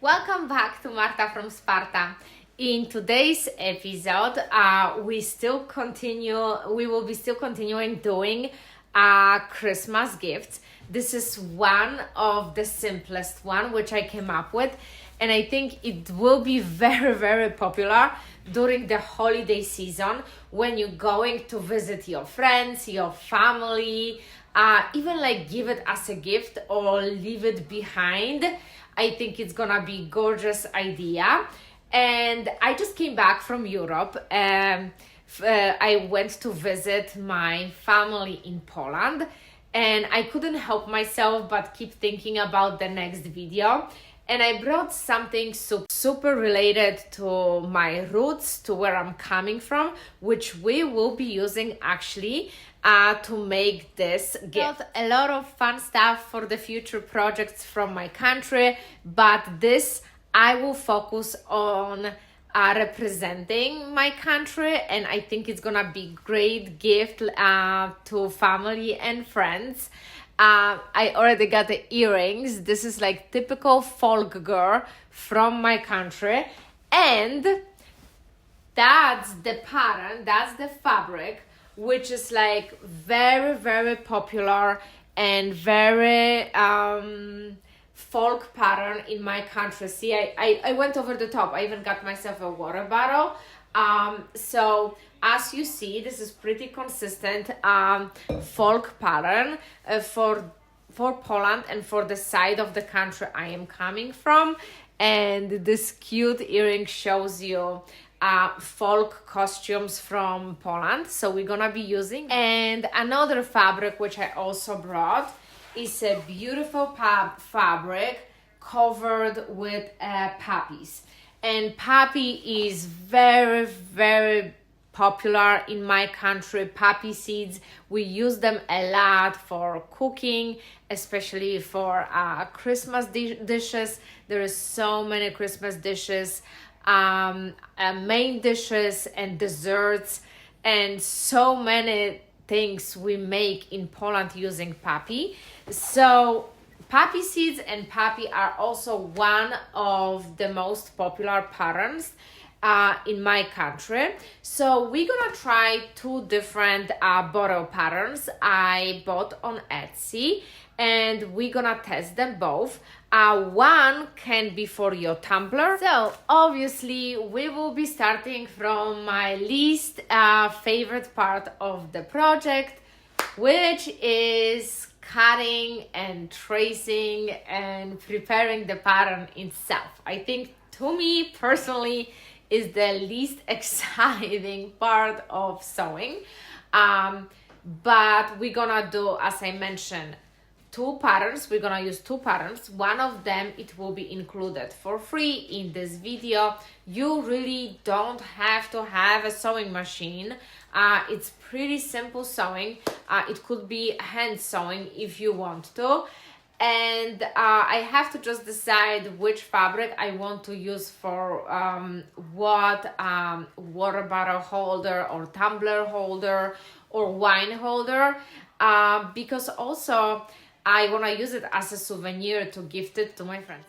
Welcome back to Marta from Sparta. In today's episode, we will be still continuing doing Christmas gifts. This is one of the simplest one which I came up with, and I think it will be very, very popular during the holiday season when you're going to visit your friends, your family, even like give it as a gift or leave it behind. I think it's gonna be gorgeous idea. And I just came back from Europe. I went to visit my family in Poland, and I couldn't help myself but keep thinking about the next video. And I brought something super related to my roots, to where I'm coming from, which we will be using actually to make this gift. A lot of fun stuff for the future projects from my country, but this I will focus on representing my country, and I think it's gonna be great gift to family and friends. I already got the earrings. This is like typical folk girl from my country, and that's the pattern, that's the fabric, which is like very, very popular and very folk pattern in my country. See, I went over the top. I even got myself a water bottle. So as you see, this is pretty consistent folk pattern for Poland and for the side of the country I am coming from. And this cute earring shows you folk costumes from Poland. So we're gonna be using. And another fabric which I also brought is a beautiful fabric covered with poppies. And poppy is very, very popular in my country. Poppy seeds, we use them a lot for cooking, especially for Christmas dishes. There is so many Christmas dishes, main dishes and desserts, and so many things we make in Poland using poppy. So poppy seeds and poppy are also one of the most popular patterns in my country. So we're gonna try two different bottle patterns I bought on Etsy, and we're gonna test them both. One can be for your tumbler. So obviously we will be starting from my least favorite part of the project, which is cutting and tracing and preparing the pattern itself. I think to me personally is the least exciting part of sewing, but we're gonna do, as I mentioned, two patterns. We're gonna use two patterns. One of them, it will be included for free in this video. You really don't have to have a sewing machine. It's pretty simple sewing. It could be hand sewing if you want to. And I have to just decide which fabric I want to use for what water bottle holder or tumbler holder or wine holder, because also I want to use it as a souvenir to gift it to my friends.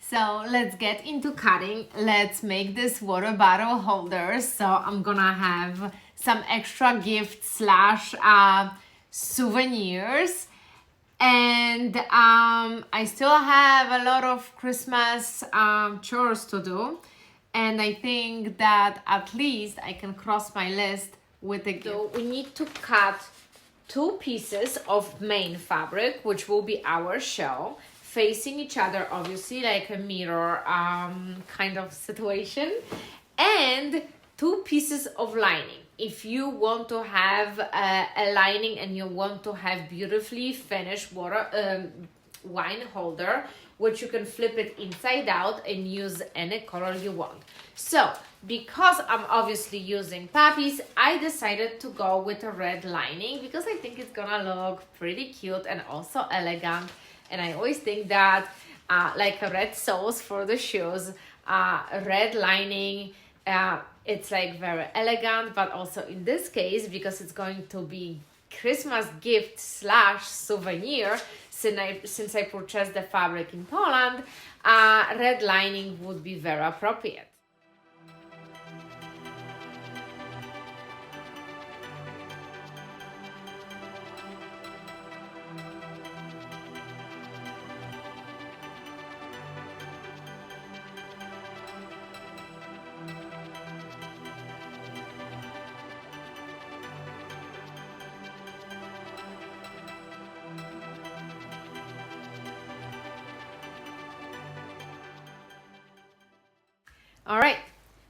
So let's get into cutting. Let's make this water bottle holders. So I'm gonna have some extra gifts slash souvenirs. And I still have a lot of Christmas chores to do. And I think that at least I can cross my list with a gift. So we need to cut 2 pieces of main fabric, which will be our shell, facing each other, obviously, like a mirror kind of situation, and 2 pieces of lining. If you want to have a lining and you want to have beautifully finished wine holder, which you can flip it inside out and use any color you want. So, because I'm obviously using puppies, I decided to go with a red lining because I think it's gonna look pretty cute and also elegant. And I always think that like a red soles for the shoes, red lining, it's like very elegant, but also in this case, because it's going to be Christmas gift slash souvenir, since I purchased the fabric in Poland, red lining would be very appropriate. All right,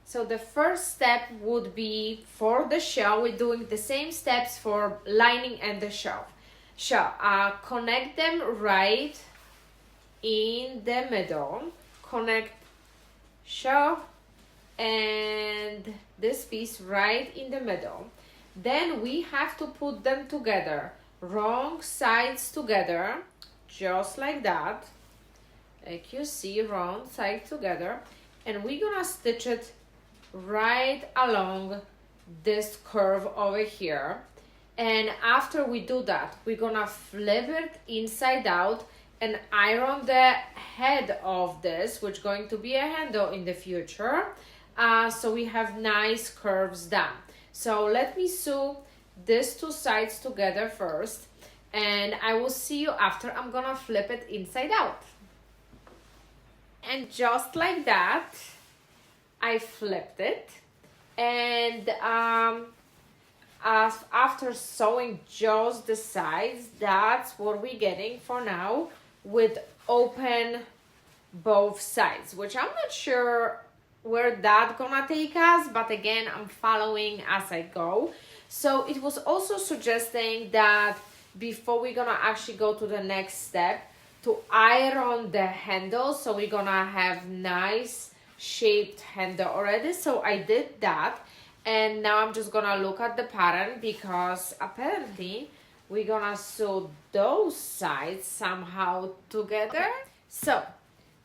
so the first step would be for the shell. We're doing the same steps for lining and the shell. Connect them right in the middle. Connect shell and this piece right in the middle. Then we have to put them together, wrong sides together, just like that. Like you see, wrong sides together. And we're gonna stitch it right along this curve over here. And after we do that, we're gonna flip it inside out and iron the head of this, which is going to be a handle in the future. So we have nice curves done. So let me sew these 2 sides together first, and I will see you after I'm gonna flip it inside out. And just like that, I flipped it. And after sewing just the sides, that's what we're getting for now with open both sides, which I'm not sure where that's gonna take us, but again, I'm following as I go. So it was also suggesting that before we're gonna actually go to the next step, to iron the handle, so we're gonna have nice shaped handle already. So I did that, and now I'm just gonna look at the pattern because apparently we're gonna sew those sides somehow together. So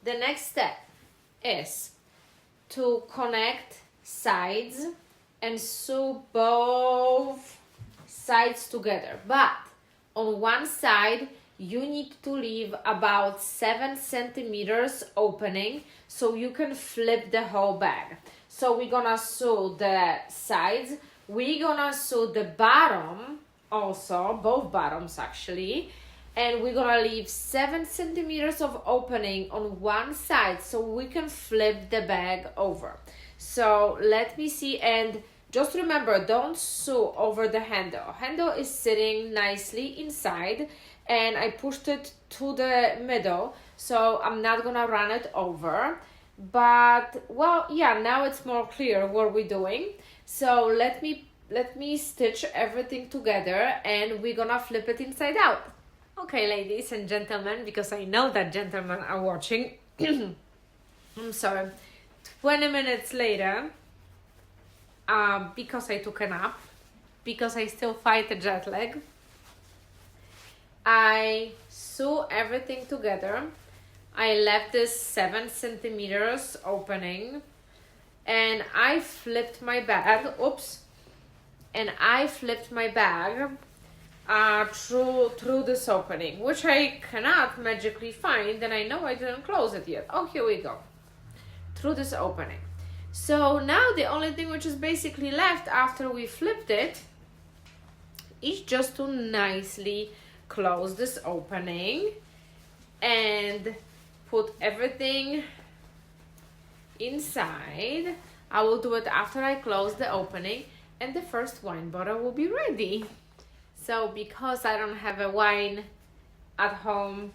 the next step is to connect sides and sew both sides together, but on one side you need to leave about 7 centimeters opening so you can flip the whole bag. So we're gonna sew the sides, we're gonna sew the bottom also, both bottoms actually, and we're gonna leave 7 centimeters of opening on one side so we can flip the bag over. So let me see, and just remember, don't sew over the handle. Handle is sitting nicely inside, and I pushed it to the middle, so I'm not gonna run it over. But well, yeah, now it's more clear what we're doing. So let me stitch everything together and we're gonna flip it inside out. Okay, ladies and gentlemen, because I know that gentlemen are watching. I'm sorry. 20 minutes later, because I took a nap, because I still fight a jet lag, I sew everything together. I left this 7 centimeters opening, and I flipped my bag. Oops. And I flipped my bag through this opening, which I cannot magically find, and I know I didn't close it yet. Oh, here we go. Through this opening. So now the only thing which is basically left after we flipped it is just to nicely close this opening and put everything inside. I will do it after I close the opening, and the first wine bottle will be ready. So because I don't have a wine at home,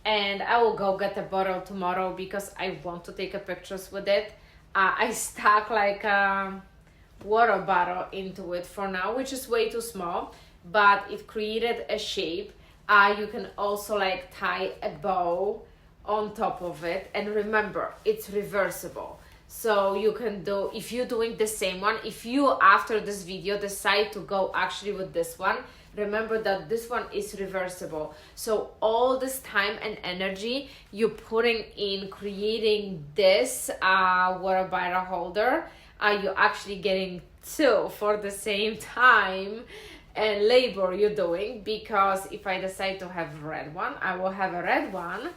and I will go get a bottle tomorrow because I want to take a pictures with it, I stuck like a water bottle into it for now, which is way too small, but it created a shape. You can also like tie a bow on top of it, and remember, it's reversible. So you can do, if you're doing the same one, if you after this video decide to go actually with this one, remember that this one is reversible. So all this time and energy you're putting in creating this water bottle holder, you're actually getting two for the same time and labor you're doing. Because if I decide to have a red one, I will have a red one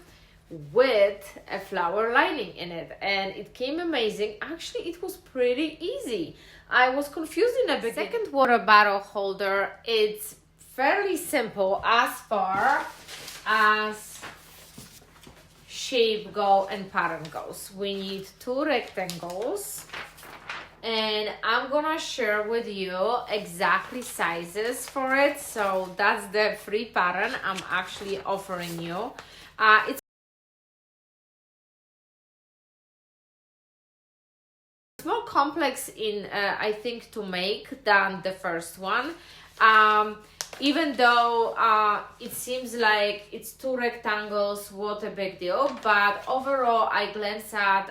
with a flower lining in it, and it came amazing. Actually, it was pretty easy. I was confused in the beginning. Second water bottle holder, it's fairly simple as far as shape go and pattern goes. We need two rectangles, and I'm gonna share with you exactly sizes for it. So that's the free pattern I'm actually offering you. It's more complex in I think to make than the first one, even though it seems like it's two rectangles, what a big deal. But overall I glanced at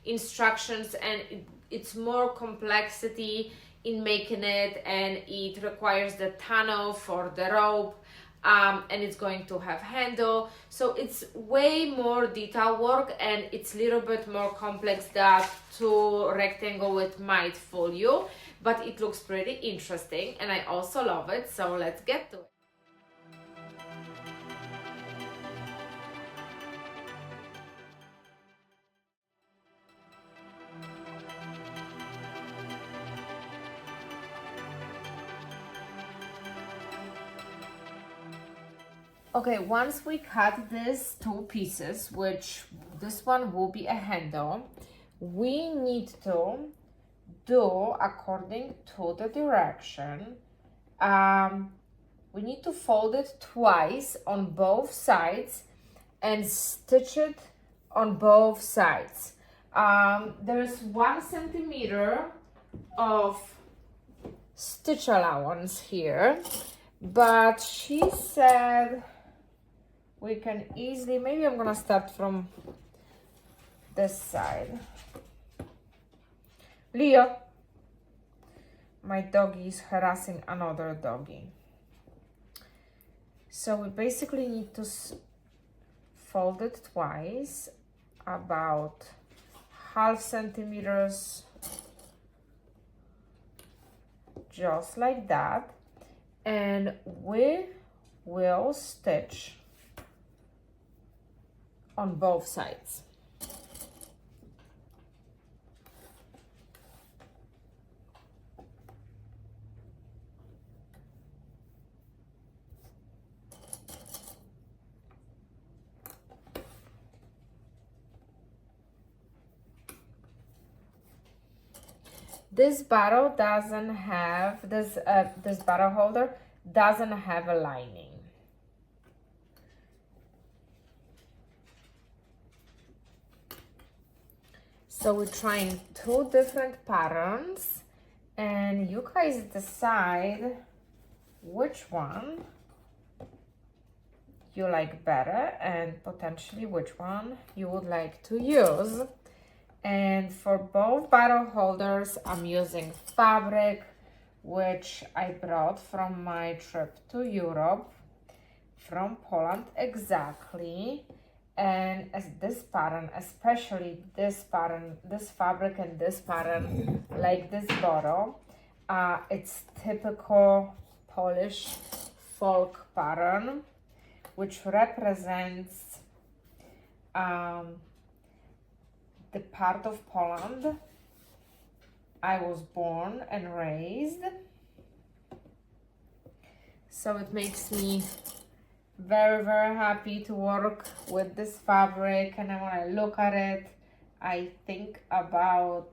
instructions, and it's more complexity in making it, and it requires the tunnel for the rope, and it's going to have handle. So it's way more detail work, and it's a little bit more complex that two rectangle it might fool you, but it looks pretty interesting and I also love it. So let's get to it. Okay, once we cut these two pieces, which this one will be a handle, we need to do according to the direction. We need to fold it twice on both sides and stitch it on both sides. There's 1 centimeter of stitch allowance here, but she said we can easily, maybe I'm gonna start from this side. Leo, my doggy is harassing another doggy. So we basically need to fold it twice, about 0.5 centimeters, just like that, and we will stitch on both sides. This bottle doesn't have this bottle holder doesn't have a lining. So we're trying two different patterns, and you guys decide which one you like better and potentially which one you would like to use. And for both bottle holders, I'm using fabric, which I brought from my trip to Europe, from Poland exactly. And as this pattern, especially this pattern, this fabric and this pattern, like this bottle, it's typical Polish folk pattern, which represents the part of Poland I was born and raised. So it makes me very, very happy to work with this fabric, and when I look at it, I think about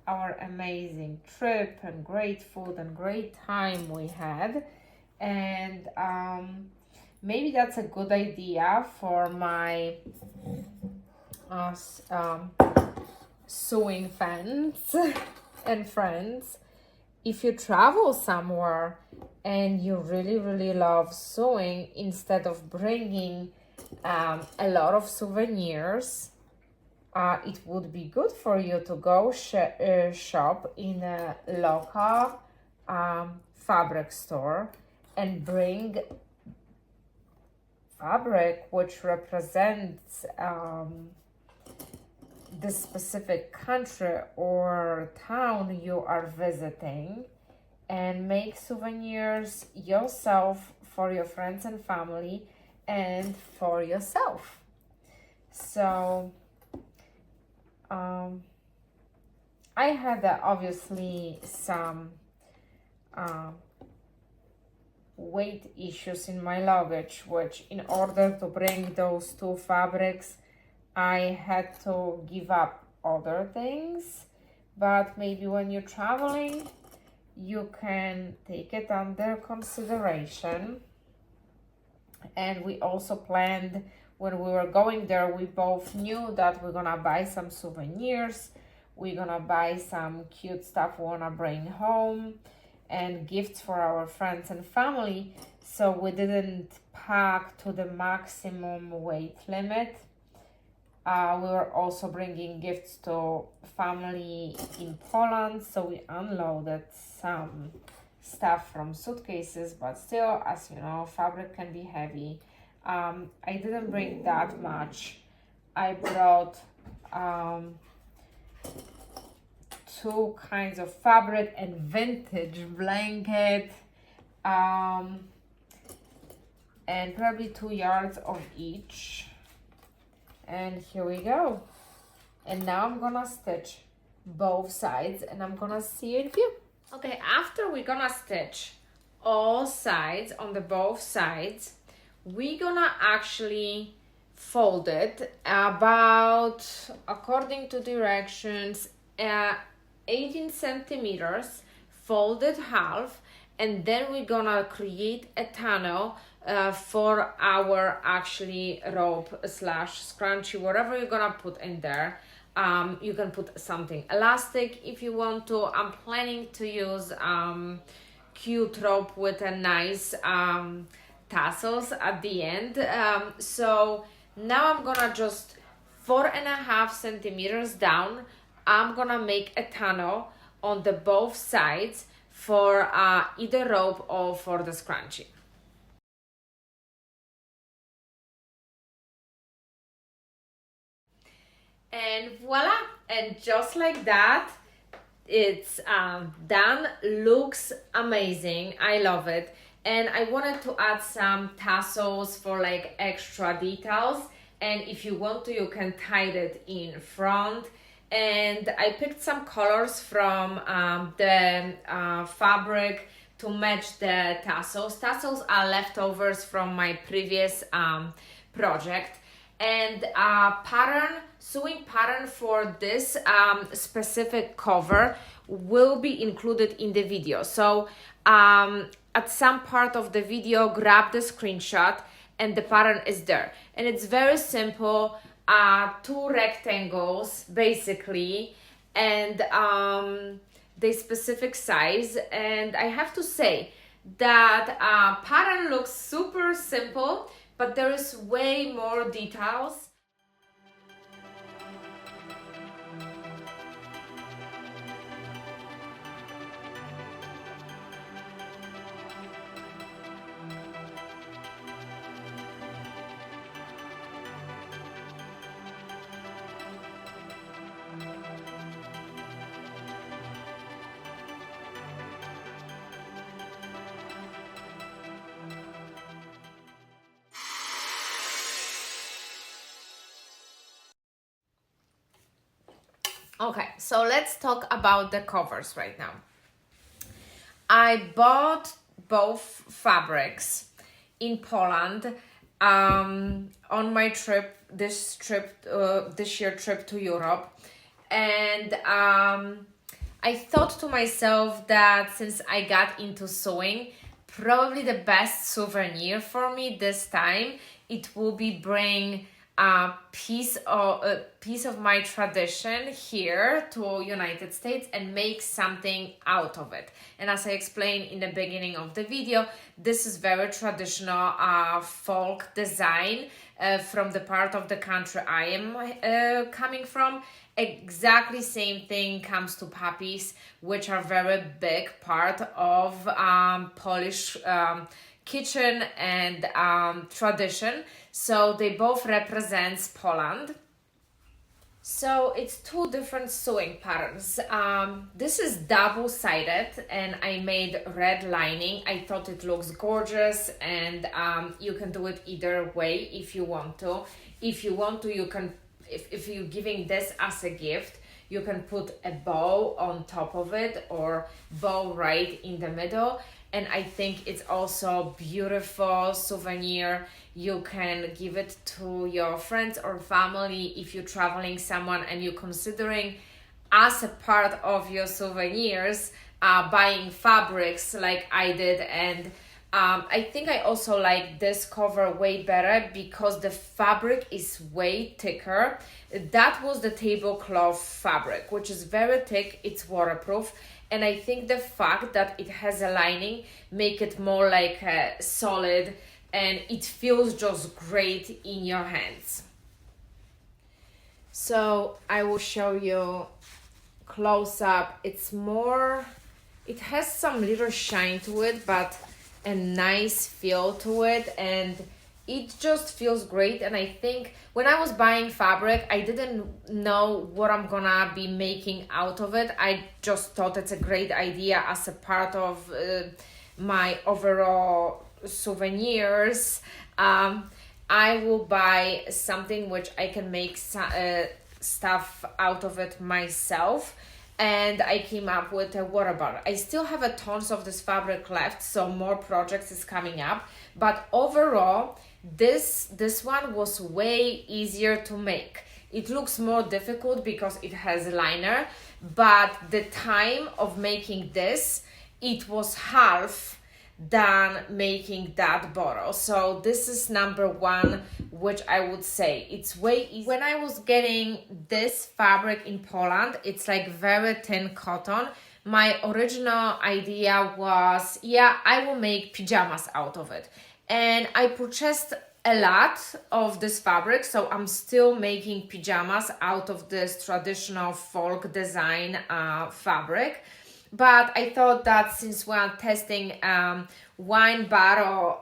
our amazing trip and great food and great time we had. And maybe that's a good idea for my sewing fans and friends. If you travel somewhere and you really, really love sewing, instead of bringing a lot of souvenirs, it would be good for you to go shop in a local fabric store and bring fabric which represents the specific country or town you are visiting, and make souvenirs yourself, for your friends and family, and for yourself. So I had obviously some weight issues in my luggage, which in order to bring those two fabrics, I had to give up other things. But maybe when you're traveling, you can take it under consideration. And we also planned, when we were going there, we both knew that we're gonna buy some souvenirs, we're gonna buy some cute stuff we wanna bring home, and gifts for our friends and family. So we didn't pack to the maximum weight limit. We were also bringing gifts to family in Poland, so we unloaded some stuff from suitcases, but still, as you know, fabric can be heavy. I didn't bring that much. I brought two kinds of fabric and vintage blanket, and probably 2 yards of each. And here we go. And now I'm gonna stitch both sides, and I'm gonna see you in a few. Okay, after we're gonna stitch all sides on the both sides, we're gonna actually fold it about, according to directions, 18 centimeters, fold it half, and then we're gonna create a tunnel for our actually rope slash scrunchie, whatever you're gonna put in there. You can put something elastic if you want to. I'm planning to use cute rope with a nice tassels at the end. So now I'm gonna just 4.5 centimeters down, I'm gonna make a tunnel on the both sides for either rope or for the scrunchie. And voila, and just like that, it's done. Looks amazing. I love it. And I wanted to add some tassels for like extra details, and if you want to, you can tie it in front. And I picked some colors from the fabric to match the tassels. Tassels are leftovers from my previous project. And sewing pattern for this specific cover will be included in the video. So at some part of the video, grab the screenshot and the pattern is there. And it's very simple, 2 rectangles basically, and the specific size. And I have to say that pattern looks super simple, but there is way more details. Okay, so let's talk about the covers right now. I bought both fabrics in Poland on my trip, this year trip to Europe, and I thought to myself that since I got into sewing, probably the best souvenir for me this time it will be bring a piece of my tradition here to United States and make something out of it. And as I explained in the beginning of the video, this is very traditional folk design from the part of the country I am coming from. Exactly same thing comes to puppies, which are very big part of Polish kitchen and tradition. So they both represents Poland. So it's two different sewing patterns. This is double-sided and I made red lining. I thought it looks gorgeous, and you can do it either way if you want to. If you want to, you can, if you're giving this as a gift, you can put a bow on top of it or bow right in the middle. And I think it's also beautiful souvenir. You can give it to your friends or family if you're traveling someone and you're considering as a part of your souvenirs buying fabrics like I did. And I think I also like this cover way better because the fabric is way thicker. That was the tablecloth fabric, which is very thick, it's waterproof. And I think the fact that it has a lining make it more like solid, and it feels just great in your hands. So I will show you close up. It's more, it has some little shine to it, but a nice feel to it, and it just feels great. And I think when I was buying fabric, I didn't know what I'm gonna be making out of it. I just thought it's a great idea as a part of my overall souvenirs. I will buy something which I can make stuff out of it myself. And I came up with a water bottle. I still have a tons of this fabric left, so more projects is coming up. But overall, this one was way easier to make. It looks more difficult because it has a liner, but the time of making this, it was half than making that bottle. So this is number one, which I would say it's way easy. When I was getting this fabric in Poland, it's like very thin cotton. My original idea was, yeah, I will make pajamas out of it. And I purchased a lot of this fabric, so I'm still making pajamas out of this traditional folk design fabric. But I thought that since we're testing wine bottle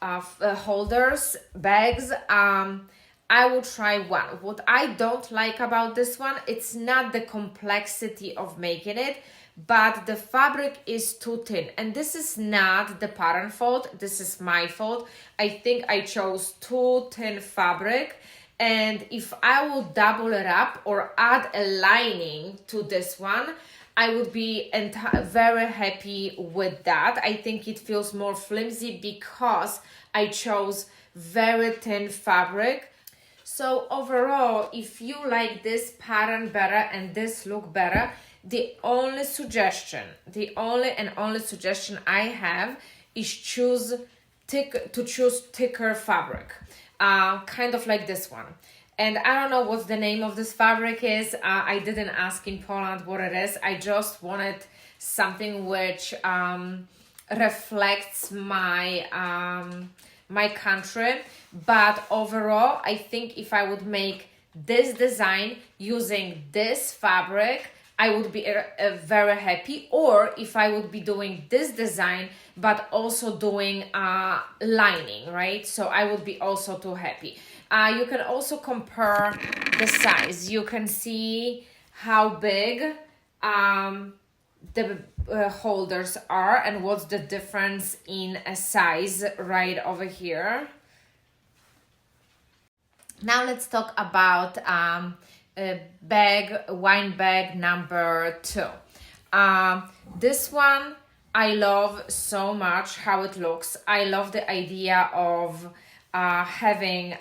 holders, bags, I will try one. What I don't like about this one, it's not the complexity of making it, but the fabric is too thin. And this is not the pattern fault, this is my fault. I think I chose too thin fabric. And if I will double it up or add a lining to this one, I would be very happy with that. I think it feels more flimsy because I chose very thin fabric. So overall, if you like this pattern better and this look better, the only suggestion I have is choose thicker fabric, kind of like this one. And I don't know what the name of this fabric is. I didn't ask in Poland what it is. I just wanted something which reflects my my country. But overall, I think if I would make this design using this fabric, I would be very happy. Or if I would be doing this design, but also doing lining, right? So I would be also too happy. You can also compare the size. You can see how big the holders are and what's the difference in a size right over here. Now let's talk about wine bag number 2. This one I love so much how it looks. I love the idea of having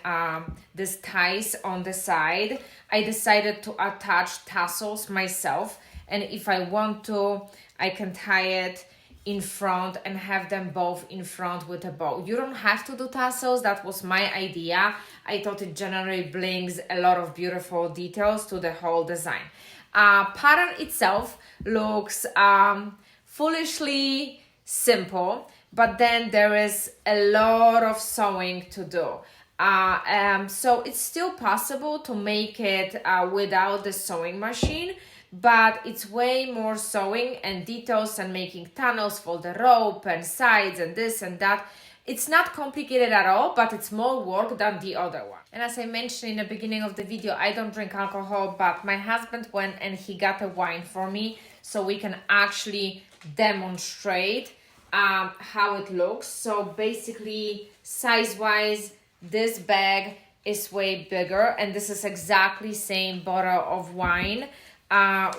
these ties on the side. I decided to attach tassels myself, and if I want to, I can tie it in front and have them both in front with a bow. You don't have to do tassels. That was my idea. I thought it generally brings a lot of beautiful details to the whole design. Pattern itself looks foolishly simple, but then there is a lot of sewing to do. So it's still possible to make it without the sewing machine, but it's way more sewing and details and making tunnels for the rope and sides and this and that. It's not complicated at all, but it's more work than the other one. And as I mentioned in the beginning of the video, I don't drink alcohol, but my husband went and he got a wine for me so we can actually demonstrate how it looks. So basically, size-wise, this bag is way bigger, and this is exactly same bottle of wine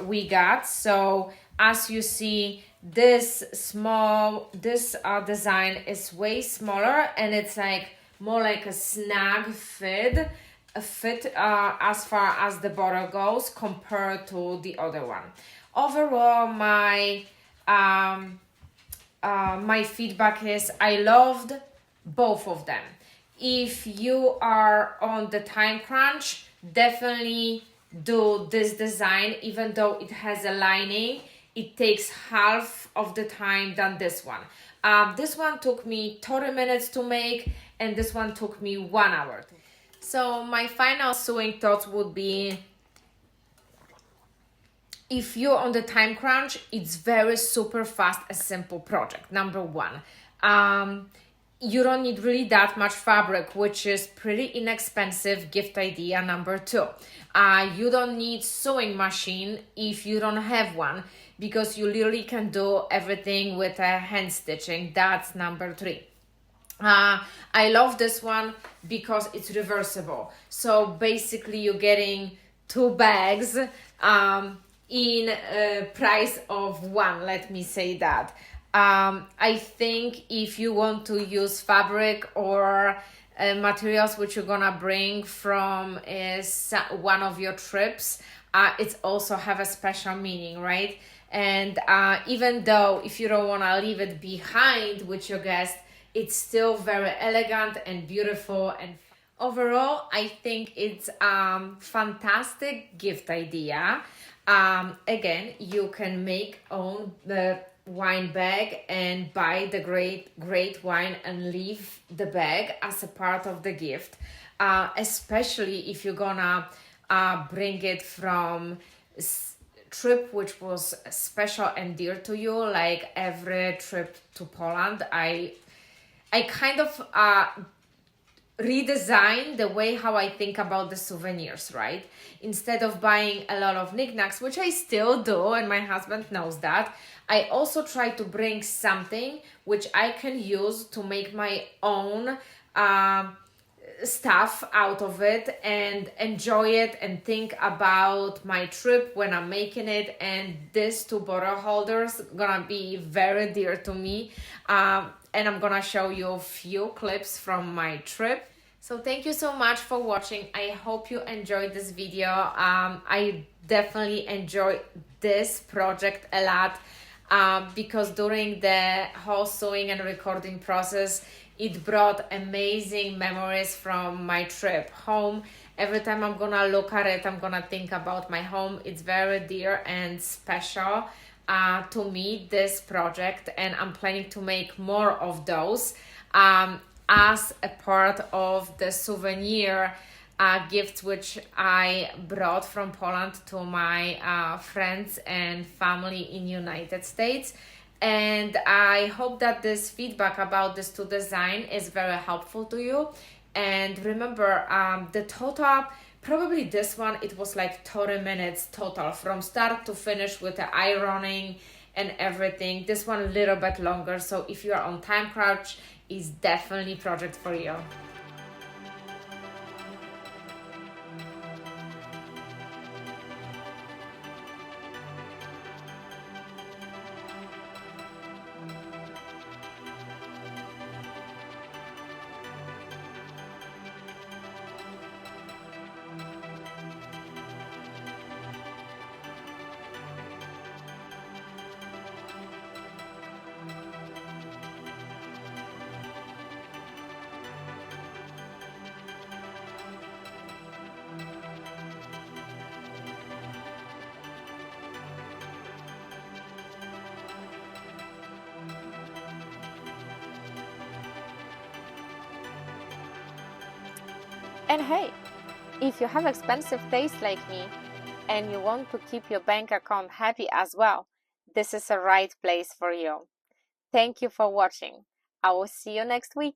we got. So as you see, this design is way smaller, and it's like more like a snag fit as far as the bottle goes compared to the other one. Overall, my feedback is I loved both of them. If you are on the time crunch, definitely do this design. Even though it has a lining, it takes half of the time than this one. This one took me 30 minutes to make, and this one took me 1 hour. So my final sewing thoughts would be, if you're on the time crunch, it's very super fast, a simple project. Number 1. You don't need really that much fabric, which is pretty inexpensive gift idea. Number 2, you don't need sewing machine if you don't have one, because you literally can do everything with a hand stitching. That's number 3. I love this one because it's reversible. So basically you're getting 2 bags in a price of 1, let me say that. I think if you want to use fabric or materials which you're gonna bring from one of your trips, it's also have a special meaning, right? And even though if you don't want to leave it behind with your guest, it's still very elegant and beautiful. And overall, I think it's fantastic gift idea. Again, you can make own the wine bag and buy the great wine and leave the bag as a part of the gift, especially if you're gonna bring it from trip which was special and dear to you, like every trip to Poland. I kind of redesign the way how I think about the souvenirs, right? Instead of buying a lot of knickknacks, which I still do, and my husband knows that, I also try to bring something which I can use to make my own stuff out of it and enjoy it and think about my trip when I'm making it. And these 2 bottle holders gonna be very dear to me, and I'm gonna show you a few clips from my trip. So thank you so much for watching. I hope you enjoyed this video. I definitely enjoyed this project a lot because during the whole sewing and recording process, it brought amazing memories from my trip home. Every time I'm gonna look at it, I'm gonna think about my home. It's very dear and special to me, this project, and I'm planning to make more of those as a part of the souvenir gifts which I brought from Poland to my friends and family in United States. And I hope that this feedback about this 2 design is very helpful to you. And remember, the total, probably this one, it was like 30 minutes total from start to finish with the ironing and everything. This one a little bit longer, so if you are on time crunch, it's definitely project for you. And hey, if you have expensive taste like me and you want to keep your bank account happy as well, this is the right place for you. Thank you for watching. I will see you next week.